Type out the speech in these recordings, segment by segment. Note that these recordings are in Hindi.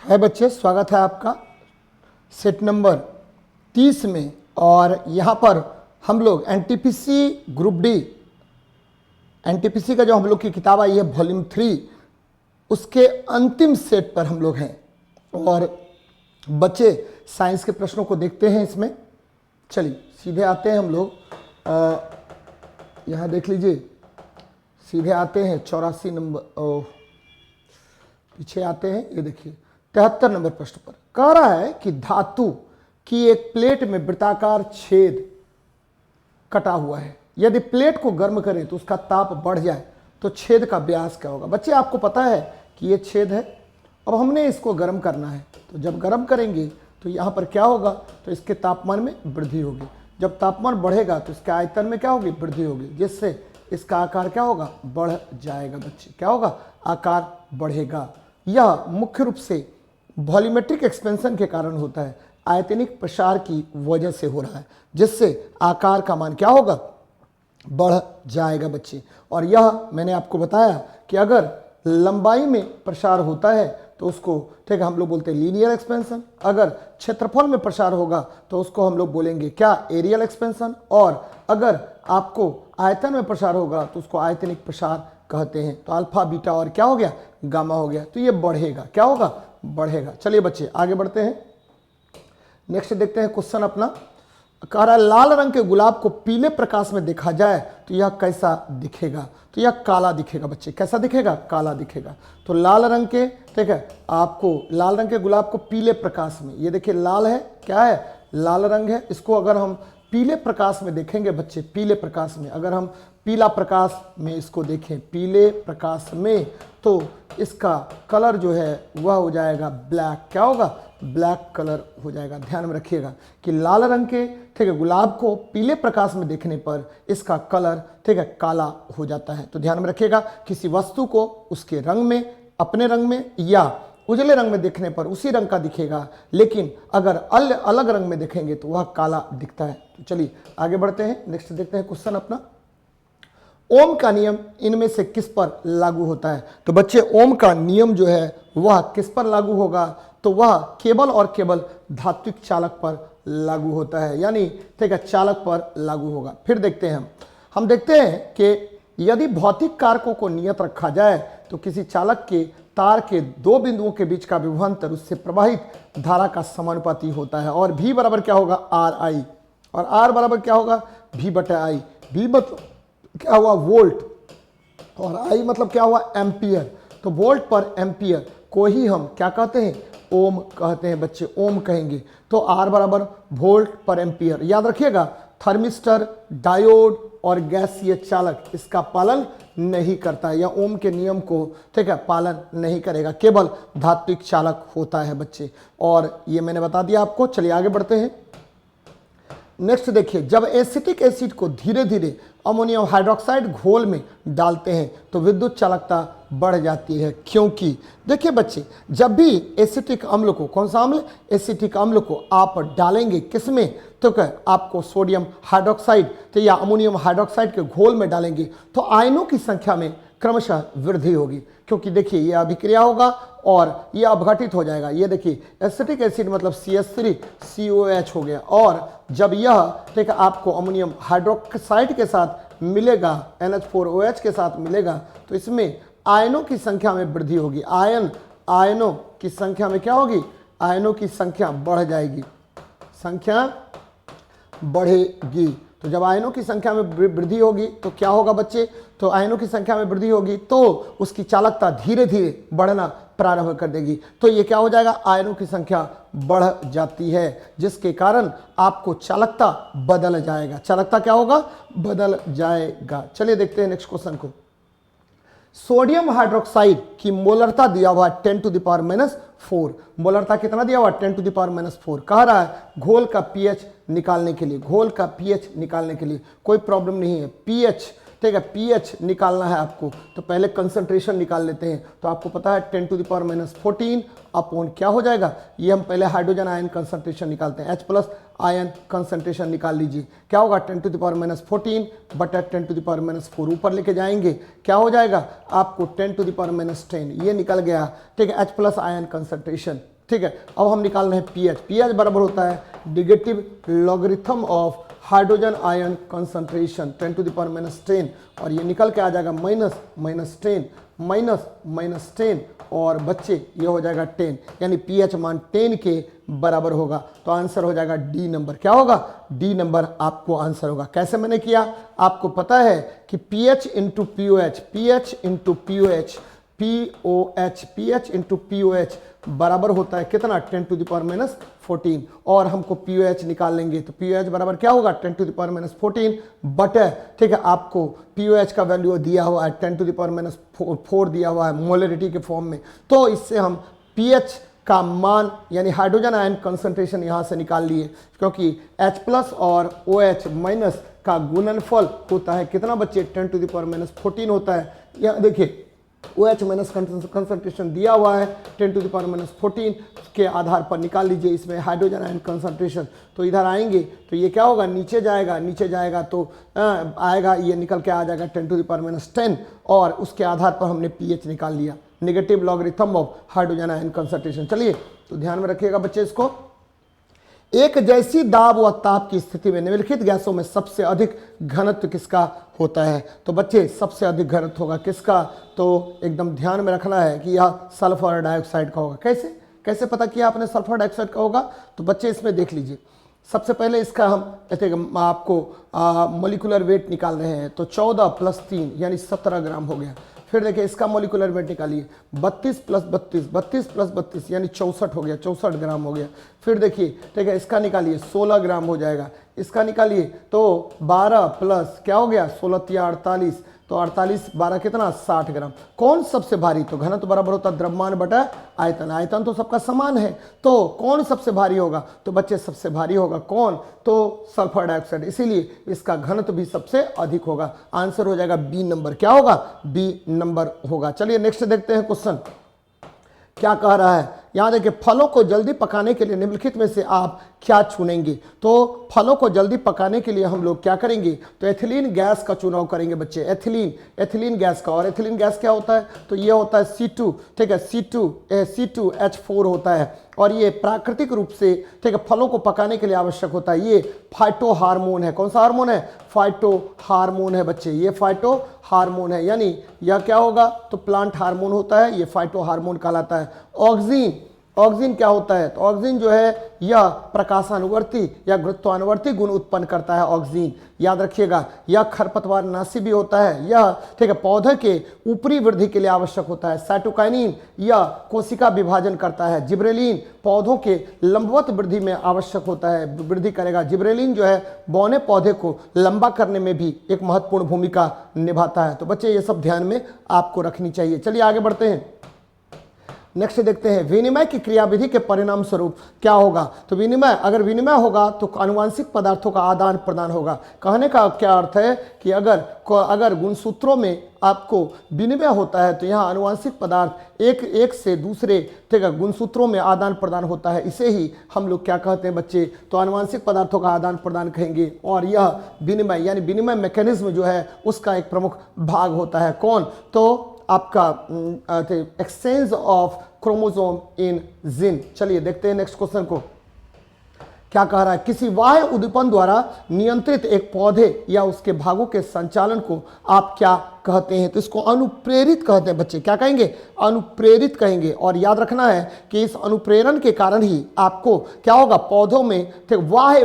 है बच्चे, स्वागत है आपका सेट नंबर 30 में। और यहाँ पर हम लोग एनटीपीसी ग्रुप डी, एनटीपीसी का जो हम लोग की किताब आई है वॉल्यूम 3, उसके अंतिम सेट पर हम लोग हैं। और बच्चे साइंस के प्रश्नों को देखते हैं इसमें। चलिए सीधे आते हैं हम लोग, यहाँ देख लीजिए, सीधे आते हैं 84 नंबर, पीछे आते हैं, ये देखिए 73 नंबर प्रश्न पर। कह रहा है कि धातु की एक प्लेट में वृत्ताकार छेद कटा हुआ है, यदि प्लेट को गर्म करें तो उसका ताप बढ़ जाए तो छेद का व्यास क्या होगा। बच्चे आपको पता है कि ये छेद है, अब हमने इसको गर्म करना है, तो जब गर्म करेंगे तो यहाँ पर क्या होगा, तो इसके तापमान में वृद्धि होगी। जब तापमान बढ़ेगा तो इसके आयतन में क्या होगी, वृद्धि होगी, जिससे इसका आकार क्या होगा, बढ़ जाएगा। बच्चे क्या होगा, आकार बढ़ेगा। यह मुख्य रूप से वॉल्यूमेट्रिक एक्सपेंशन के कारण होता है, आयतनिक प्रसार की वजह से हो रहा है, जिससे आकार का मान क्या होगा, बढ़ जाएगा बच्चे। और यह मैंने आपको बताया कि अगर लंबाई में प्रसार होता है तो उसको ठीक है हम लोग बोलते हैं लीनियर एक्सपेंशन, अगर क्षेत्रफल में प्रसार होगा तो उसको हम लोग बोलेंगे क्या, एरियल एक्सपेंशन, और अगर आपको आयतन में प्रसार होगा तो उसको आयतनिक प्रसार कहते हैं। तो अल्फा बीटा और क्या हो गया, गामा हो गया, तो ये बढ़ेगा, क्या होगा, बढ़ेगा। चलिए बच्चे आगे बढ़ते हैं, नेक्स्ट देखते हैं क्वेश्चन अपना। कह रहा है लाल रंग के गुलाब को पीले प्रकाश में देखा जाए तो यह कैसा दिखेगा, तो यह काला दिखेगा। बच्चे कैसा दिखेगा, काला दिखेगा। तो लाल रंग के, ठीक है, आपको लाल रंग के गुलाब को पीले प्रकाश में, ये देखिए लाल है, क्या है, लाल रंग है, इसको अगर हम पीले प्रकाश में देखेंगे बच्चे, पीले प्रकाश में अगर हम पीला प्रकाश में इसको देखें, पीले प्रकाश में, तो इसका कलर जो है वह हो जाएगा ब्लैक, क्या होगा, ब्लैक कलर हो जाएगा। ध्यान में रखिएगा कि लाल रंग के, ठीक है, गुलाब को पीले प्रकाश में देखने पर इसका कलर, ठीक है, काला हो जाता है। तो ध्यान में रखिएगा, किसी वस्तु को उसके रंग में, अपने रंग में या उजले रंग में देखने पर उसी रंग का दिखेगा, लेकिन अगर अलग रंग में देखेंगे तो वह काला दिखता है। तो चलिए आगे बढ़ते हैं, नेक्स्ट देखते हैं क्वेश्चन अपना। ओम का नियम इनमें से किस पर लागू होता है। तो बच्चे ओम का नियम जो है वह किस पर लागू होगा, तो वह केवल और केवल धात्विक चालक पर लागू होता है, यानी ठीक है चालक पर लागू होगा। फिर देखते हैं हम देखते हैं कि यदि भौतिक कारकों को नियत रखा जाए तो किसी चालक के तार के दो बिंदुओं के बीच का विभवांतर उससे प्रवाहित धारा का समानुपाती होता है। और V बराबर क्या होगा, आर आई, और R बराबर क्या होगा, V बटा आई। V मतलब क्या हुआ, वोल्ट, और I मतलब क्या हुआ, एम्पियर। तो वोल्ट पर एम्पियर को ही हम क्या कहते हैं, ओम कहते हैं बच्चे, ओम कहेंगे। तो R बराबर वोल्ट पर एम्पियर। याद रखिएगा, थर्मिस्टर, डायोड और गैसीय चालक इसका पालन नहीं करता है, या ओम के नियम को, ठीक है, पालन नहीं करेगा, केवल धात्विक चालक होता है बच्चे। और ये मैंने बता दिया आपको। चलिए आगे बढ़ते हैं, नेक्स्ट देखिए, जब एसिटिक एसिड को धीरे धीरे अमोनियम हाइड्रोक्साइड घोल में डालते हैं तो विद्युत चालकता बढ़ जाती है, क्योंकि देखिए बच्चे, जब भी एसिटिक अम्ल को, कौन सा अम्ल, एसिटिक अम्ल को आप डालेंगे किसमें, तो क्या आपको सोडियम हाइड्रोक्साइड तो या अमोनियम हाइड्रोक्साइड के घोल में डालेंगे तो आयनों की संख्या में क्रमशः वृद्धि होगी, क्योंकि देखिए ये अभिक्रिया होगा और ये अपघटित हो जाएगा। ये देखिए एसिटिक एसिड मतलब CH3COH हो गया, और जब यह ठीक है आपको अमोनियम हाइड्रोक्साइड के साथ मिलेगा, NH4OH के साथ मिलेगा, तो इसमें आयनों की संख्या में वृद्धि होगी। आयनों की संख्या में क्या होगी, आयनों की संख्या बढ़ जाएगी, संख्या बढ़ेगी। तो जब आयनों की संख्या में वृद्धि होगी तो क्या होगा बच्चे, तो आयनों की संख्या में वृद्धि होगी तो उसकी चालकता धीरे धीरे बढ़ना प्रारंभ कर देगी। तो ये क्या हो जाएगा, आयनों की संख्या बढ़ जाती है, जिसके कारण आपको चालकता बदल जाएगा। चालकता क्या होगा, बदल जाएगा। चलिए देखते हैं नेक्स्ट क्वेश्चन को। सोडियम हाइड्रोक्साइड की मोलरता दिया हुआ 10⁻⁴। मोलरता कितना दिया हुआ, 10⁻⁴। कह रहा है घोल का पीएच निकालने के लिए, घोल का पीएच निकालने के लिए कोई प्रॉब्लम नहीं है, पीएच, ठीक है, पीएच निकालना है आपको, तो पहले कंसंट्रेशन निकाल लेते हैं। तो आपको पता है 10⁻⁴ अपॉन क्या हो जाएगा, ये हम पहले हाइड्रोजन आयन कंसंट्रेशन निकालते हैं, H+ आयन कंसंट्रेशन निकाल लीजिए। क्या होगा, 10⁻⁴ बटा 10⁻⁴ ऊपर लेके जाएंगे, क्या हो जाएगा आपको 10⁻⁻, ये निकल गया, ठीक है, H+ आयन कंसंट्रेशन ठीक है। अब हम निकाल रहे हैं पीएच। पीएच बराबर होता है negative logarithm of hydrogen ion concentration 10 to the power -10, और ये निकल के आ जाएगा -10 -10 और बच्चे ये हो जाएगा 10, यानी पीएच मान 10 के बराबर होगा। तो आंसर हो जाएगा डी नंबर। क्या होगा? डी नंबर आपको आंसर होगा। कैसे मैंने किया? आपको पता है कि pH into pOH, pH into pOH, pH into pOH बराबर होता है कितना? 10 टू द पावर -14, और हमको पीओएच निकाल लेंगे तो पीओएच बराबर क्या होगा? 10 टू द पावर -14 बटे, ठीक है, आपको पीओएच का वैल्यू दिया हुआ है 10 टू द पावर -4 दिया हुआ है मोलरिटी के फॉर्म में। तो इससे हम पीएच का मान यानी हाइड्रोजन आयन कंसंट्रेशन यहां से निकाल लिए, क्योंकि H+ और OH- का गुणनफल होता है कितना बच्चे? 10 टू द पावर -14 होता है। यहाँ देखिए OH- कंसंट्रेशन दिया हुआ है 10 टू द पावर -14 के आधार पर निकाल लीजिए इसमें हाइड्रोजन आयन कंसंट्रेशन। तो इधर आएंगे तो ये क्या होगा? नीचे जाएगा तो आएगा, ये निकल के आ जाएगा 10 टू द पावर -10, और उसके आधार पर हमने पीएच निकाल लिया, negative logarithm of hydrogen ion concentration. चलिए तो ध्यान में रखिएगा बच्चे इसको। एक जैसी दाब व ताप की स्थिति में निम्नलिखित गैसों में सबसे अधिक घनत्व किसका होता है? तो बच्चे सबसे अधिक घनत्व होगा किसका? तो एकदम ध्यान में रखना है कि यह सल्फर डाइऑक्साइड का होगा। कैसे पता किया आपने सल्फर डाइऑक्साइड का होगा? तो बच्चे इसमें देख लीजिए, सबसे पहले इसका हम आपको मोलिकुलर वेट निकाल रहे हैं, तो 14 + 3 यानी 17 ग्राम हो गया। फिर देखिए इसका मोलिकुलर वेट निकालिए, 32 + 32 यानी 64 हो गया, 64 ग्राम हो गया। फिर देखिए, ठीक है, इसका निकालिए 16 ग्राम हो जाएगा। इसका निकालिए तो 12 प्लस क्या हो गया? 16 × 48, तो 48 12 कितना? 60 ग्राम। कौन सबसे भारी? तो घनत्व बराबर होता है द्रव्यमान बटा आयतन। आयतन तो सबका समान है, तो कौन सबसे भारी होगा? तो बच्चे सबसे भारी होगा कौन? तो सल्फर डाइऑक्साइड, इसीलिए इसका घनत्व भी सबसे अधिक होगा। आंसर हो जाएगा बी नंबर। क्या होगा? बी नंबर होगा। चलिए नेक्स्ट देखते हैं क्वेश्चन क्या कह रहा है। यहां देखिए, फलों को जल्दी पकाने के लिए निम्नलिखित में से आप क्या चुनेंगे? तो फलों को जल्दी पकाने के लिए हम लोग क्या करेंगे? तो एथिलीन गैस का चुनाव करेंगे बच्चे, एथिलीन गैस का। और एथिलीन गैस क्या होता है? तो ये होता है C2, ठीक है, C2H4 होता है, और ये प्राकृतिक रूप से, ठीक है, फलों को पकाने के लिए आवश्यक होता है। ये फाइटो हार्मोन है। कौन सा हार्मोन है? फाइटो हार्मोन है बच्चे, ये फाइटो हार्मोन है, यानी यह क्या होगा? तो प्लांट हार्मोन होता है, ये फाइटो हार्मोन कहलाता है। ऑक्सीन क्या होता है? तो ऑक्सीन जो है यह प्रकाशानुवर्ती या गुरुत्वानुवर्ती गुण उत्पन्न करता है। ऑक्सीन याद रखिएगा, यह खरपतवार नाशी भी होता है, यह, ठीक है, पौधे के ऊपरी वृद्धि के लिए आवश्यक होता है। साइटोकाइनिन यह कोशिका विभाजन करता है। जिब्रेलिन पौधों के लंबवत वृद्धि में आवश्यक होता है, वृद्धि करेगा। जिब्रेलिन जो है बौने पौधे को लंबा करने में भी एक महत्वपूर्ण भूमिका निभाता है। तो बच्चे ये सब ध्यान में आपको रखनी चाहिए। चलिए आगे बढ़ते हैं, नेक्स्ट देखते हैं, विनिमय की क्रियाविधि के परिणाम स्वरूप क्या होगा? तो अगर विनिमय होगा तो आनुवांशिक पदार्थों का आदान प्रदान होगा। कहने का क्या अर्थ है कि अगर गुणसूत्रों में आपको विनिमय होता है तो यहाँ आनुवांशिक पदार्थ एक से दूसरे, ठीक है, गुणसूत्रों में आदान प्रदान होता है। इसे ही हम लोग क्या कहते हैं बच्चे? तो आनुवांशिक पदार्थों का आदान प्रदान कहेंगे। और यह विनिमय यानी विनिमय मैकेनिज्म जो है उसका एक प्रमुख भाग होता है। कौन? तो आपका exchange of chromosome in gene. चलिए देखते हैं नेक्स्ट क्वेश्चन को क्या कह रहा है। किसी बाह्य उद्दीपन द्वारा नियंत्रित एक पौधे या उसके भागों के संचालन को आप क्या कहते हैं? तो इसको अनुप्रेरित कहते हैं बच्चे। क्या कहेंगे? अनुप्रेरित कहेंगे। और याद रखना है कि इस अनुप्रेरण के कारण ही आपको क्या होगा? पौधों में बाह्य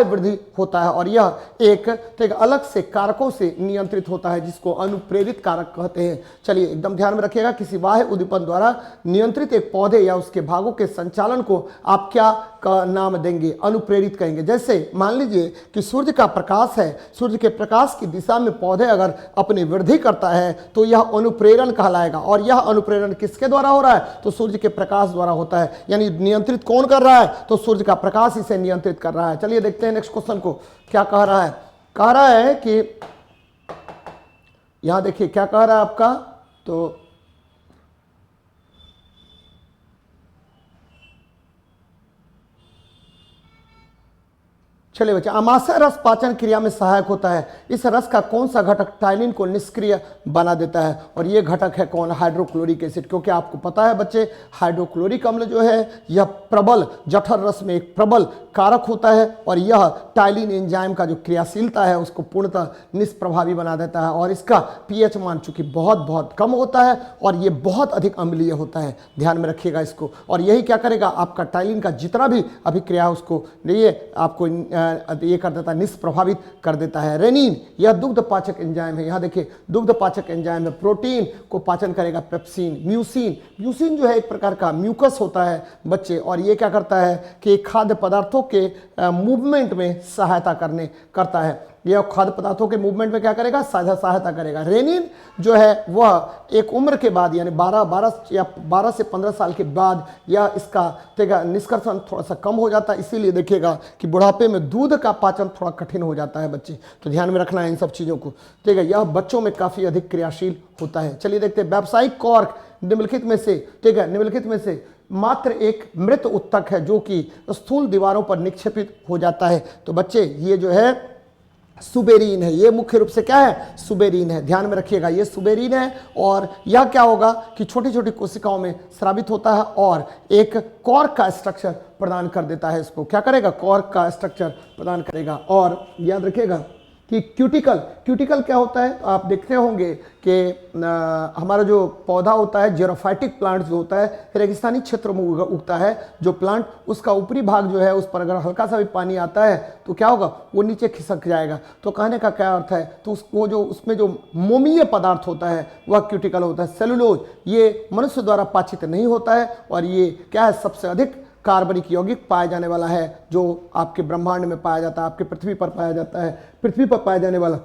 वृद्धि होता है, और यह एक अलग से कारकों से नियंत्रित होता है जिसको अनुप्रेरित कारक कहते हैं। चलिए एकदम ध्यान में रखिएगा, किसी बाह्य उद्दीपन द्वारा नियंत्रित एक पौधे या उसके भागों के संचालन को आप क्या का नाम देंगे? अनुप्रेरित कहेंगे। जैसे मान लीजिए कि सूर्य का प्रकाश है, सूर्य के प्रकाश की दिशा में पौधे अगर अपनी वृद्धि करता है तो यह अनुप्रेरण कहलाएगा। और यह अनुप्रेरण किसके द्वारा हो रहा है? तो सूर्य के प्रकाश द्वारा होता है। यानी नियंत्रित कौन कर रहा है? तो सूर्य का प्रकाश इसे नियंत्रित कर रहा है। चलिए देखते हैं नेक्स्ट क्वेश्चन को क्या कह रहा है। कह रहा है कि यहां देखिए क्या कह रहा है आपका, तो चलिए बच्चे, आमाशय रस पाचन क्रिया में सहायक होता है। इस रस का कौन सा घटक टाइलिन को निष्क्रिय बना देता है? और ये घटक है कौन? Hydrochloric acid. क्योंकि आपको पता है बच्चे, हाइड्रोक्लोरिक अम्ल जो है यह प्रबल जठर रस में एक प्रबल कारक होता है और यह टाइलिन एंजाइम का जो क्रियाशीलता है उसको पूर्णतः निष्प्रभावी बना देता है। और इसका पीएच मान चूंकि बहुत बहुत कम होता है और ये बहुत अधिक अम्लीय होता है, ध्यान में रखिएगा इसको। और यही क्या करेगा, आपका टाइलिन का जितना भी अभिक्रिया है उसको ये आपको ये कर देता है, निष्प्रभावित कर देता है। रेनिन यह दुग्ध पाचक एंजाइम है। यहाँ देखिए दुग्ध पाचक एंजाइम है, प्रोटीन को पाचन करेगा पेप्सिन। म्यूसिन, म्यूसिन जो है एक प्रकार का म्यूकस होता है बच्चे, और ये क्या करता है कि खाद्य पदार्थों के मूवमेंट में सहायता करता है। यह खाद्य पदार्थों के मूवमेंट में क्या करेगा, सहायता करेगा। रेनिन जो है वह एक उम्र के बाद यानी 12 से 15 साल के बाद यह इसका निष्कर्षण थोड़ा सा कम हो जाता है। इसीलिए देखिएगा कि बुढ़ापे में दूध का पाचन थोड़ा कठिन हो जाता है बच्चे, तो ध्यान में रखना है इन सब चीज़ों को। ठीक है, यह बच्चों में काफ़ी अधिक क्रियाशील होता है। चलिए देखते हैं, व्यावसायिक कॉर्क निम्नलिखित में से, ठीक है, निम्नलिखित में से मात्र एक मृत उत्तक है जो कि स्थूल दीवारों पर निक्षेपित हो जाता है। तो बच्चे ये जो है सुबेरीन है, ये मुख्य रूप से क्या है, सुबेरीन है, ध्यान में रखिएगा ये सुबेरीन है। और यह क्या होगा कि छोटी छोटी कोशिकाओं में स्रावित होता है और एक कॉर्क का स्ट्रक्चर प्रदान कर देता है। इसको क्या करेगा, कॉर्क का स्ट्रक्चर प्रदान करेगा। और याद रखिएगा कि क्यूटिकल क्या होता है, तो आप देखते होंगे कि हमारा जो पौधा होता है, जेरोफाइटिक प्लांट जो होता है रेगिस्तानी क्षेत्रों में उगता है जो प्लांट, उसका ऊपरी भाग जो है उस पर अगर हल्का सा भी पानी आता है तो क्या होगा, वो नीचे खिसक जाएगा। तो कहने का क्या अर्थ है, तो वो जो उसमें जो मोमीय पदार्थ होता है वह क्यूटिकल होता है। सेलुलोज ये मनुष्य द्वारा पाचित नहीं होता है और ये क्या है, सबसे अधिक कार्बनिक यौगिक पाया जाने वाला है जो आपके ब्रह्मांड में पाया जाता है, आपके पृथ्वी पर पाया जाता है। पृथ्वी पर पाया जाने वाला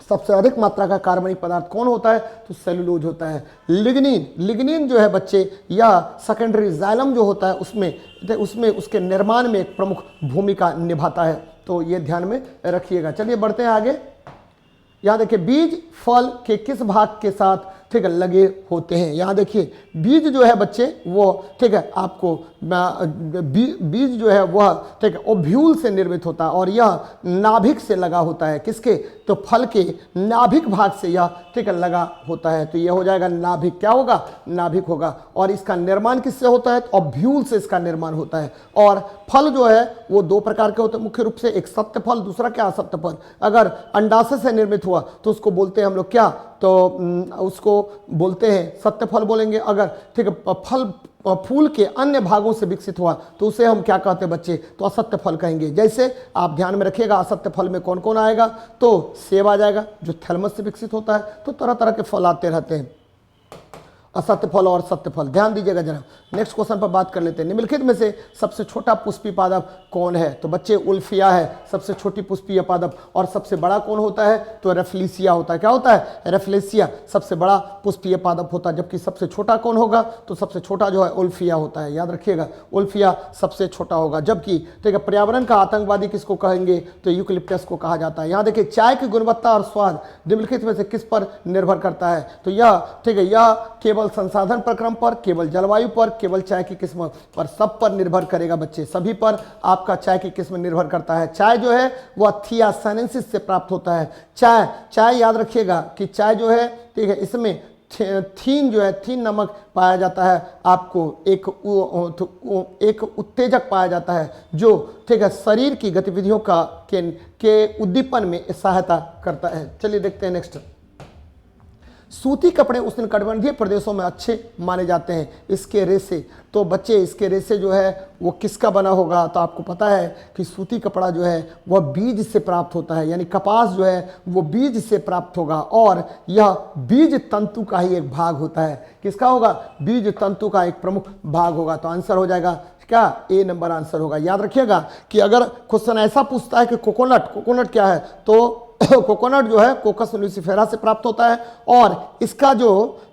सबसे अधिक मात्रा का कार्बनिक पदार्थ कौन होता है, तो सेलुलोज होता है। लिग्निन जो है बच्चे, यह सेकेंडरी जाइलम जो होता है उसमें उसके निर्माण में एक प्रमुख भूमिका निभाता है। तो ये ध्यान में रखिएगा। चलिए बढ़ते हैं आगे। यहाँ देखिए, बीज फल के किस भाग के साथ ठीक है लगे होते हैं। यहाँ देखिए बीज जो है बच्चे वो ठीक है आपको बीज जो है वह ठीक है ओव्यूल से निर्मित होता है और यह नाभिक से लगा होता है। किसके, तो फल के नाभिक भाग से यह ठीक है लगा होता है। तो यह हो जाएगा नाभिक, क्या होगा, नाभिक होगा। और इसका निर्माण किससे होता है, तो ओव्यूल से इसका निर्माण होता है। और फल जो है वो दो प्रकार के होते हैं मुख्य रूप से, एक सत्य फल, दूसरा क्या, असत्य फल। अगर अंडाशय से निर्मित हुआ तो उसको बोलते हैं हम लोग क्या, तो उसको बोलते हैं सत्य फल बोलेंगे। अगर ठीक है फल फूल के अन्य भागों से विकसित हुआ तो उसे हम क्या कहते हैं बच्चे, तो असत्य फल कहेंगे। जैसे आप ध्यान में रखिएगा, असत्य फल में कौन कौन आएगा, तो सेब आ जाएगा जो थैलमस से विकसित होता है। तो तरह तरह के फल आते रहते हैं, असत्य फल और सत्य फल, ध्यान दीजिएगा जरा। नेक्स्ट क्वेश्चन पर बात कर लेते हैं। निम्नलिखित में से सबसे छोटा पुष्पीय पादप कौन है, तो बच्चे उल्फिया है सबसे छोटी पुष्पीय पादप। और सबसे बड़ा कौन होता है, तो रेफ्लेसिया होता है। क्या होता है, रेफ्लेसिया सबसे बड़ा पुष्पीय पादप होता है। जबकि सबसे छोटा कौन होगा, तो सबसे छोटा जो है उल्फिया होता है। याद रखिएगा उल्फिया सबसे छोटा होगा। जबकि ठीक है पर्यावरण का आतंकवादी किसको कहेंगे, तो यूकलिप्टस को कहा जाता है। यहाँ देखिए चाय की गुणवत्ता और स्वाद निम्नलिखित में से किस पर निर्भर करता है, तो यह ठीक है यह केवल संसाधन प्रक्रम पर, केवल जलवायु पर, केवल चाय की किस्म पर, सब पर निर्भर करेगा बच्चे, सभी पर आपका चाय की किस्म निर्भर करता है। चाय जो है वह थियासानेंसिस से प्राप्त होता है। चाय याद रखिएगा कि चाय जो है ठीक है इसमें थीन जो है, थीन नमक पाया जाता है। आपको एक उत्तेजक पाया जाता है जो ठीक है शरीर की गतिविधियों के उद्दीपन में सहायता करता है। चलिए देखते हैं नेक्स्ट। सूती कपड़े उष्णकटिबंधीय प्रदेशों में अच्छे माने जाते हैं। इसके रेशे, तो बच्चे इसके रेशे जो है वो किसका बना होगा, तो आपको पता है कि सूती कपड़ा जो है वह बीज से प्राप्त होता है, यानी कपास जो है वो बीज से प्राप्त होगा और यह बीज तंतु का ही एक भाग होता है। किसका होगा, बीज तंतु का एक प्रमुख भाग होगा। तो आंसर हो जाएगा क्या, ए नंबर आंसर होगा। याद रखिएगा कि अगर क्वेश्चन ऐसा पूछता है कि कोकोनट क्या है, तो कोकोनट जो है कोकस लूसिफेरा से प्राप्त होता है और इसका जो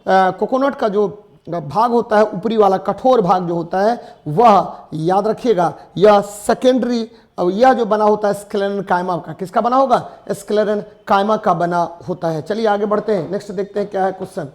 कोकोनट का जो भाग होता है ऊपरी वाला कठोर भाग जो होता है वह याद रखिएगा यह सेकेंडरी, यह जो बना होता है स्क्लेरन कायमा का, किसका बना होगा, स्क्लेरन कायमा का बना होता है। चलिए आगे बढ़ते हैं, नेक्स्ट देखते हैं क्या है क्वेश्चन।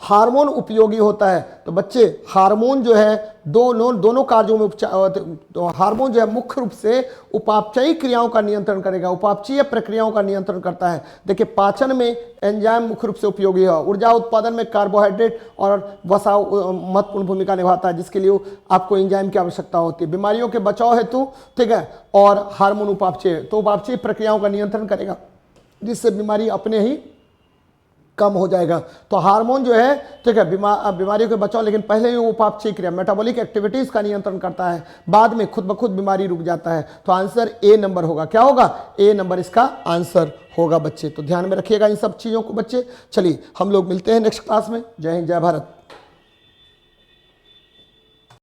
हार्मोन उपयोगी होता है। तो बच्चे हार्मोन जो है दोनों कार्यों में तो हार्मोन जो है मुख्य रूप से उपापचयी क्रियाओं का नियंत्रण करेगा, उपापचयी प्रक्रियाओं का नियंत्रण करता है। देखिए पाचन में एंजाइम मुख्य रूप से उपयोगी है, ऊर्जा उत्पादन में कार्बोहाइड्रेट और वसा महत्वपूर्ण भूमिका निभाता है, जिसके लिए आपको एंजाइम की आवश्यकता होती है। बीमारियों के बचाव हेतु, ठीक है, और हार्मोन उपापचय, तो उपापचयी प्रक्रियाओं का नियंत्रण करेगा, जिससे बीमारी अपने ही कम हो जाएगा। तो हार्मोन जो है, ठीक है, बीमारियों के बचाव, लेकिन पहले ही वो उपापचयी क्रिया मेटाबॉलिक एक्टिविटीज का नियंत्रण करता है, बाद में खुद ब खुद बीमारी रुक जाता है। तो आंसर ए नंबर होगा। क्या होगा? ए नंबर इसका आंसर होगा बच्चे। तो ध्यान में रखिएगा इन सब चीजों को बच्चे। चलिए हम लोग मिलते हैं नेक्स्ट क्लास में। जय हिंद, जय भारत।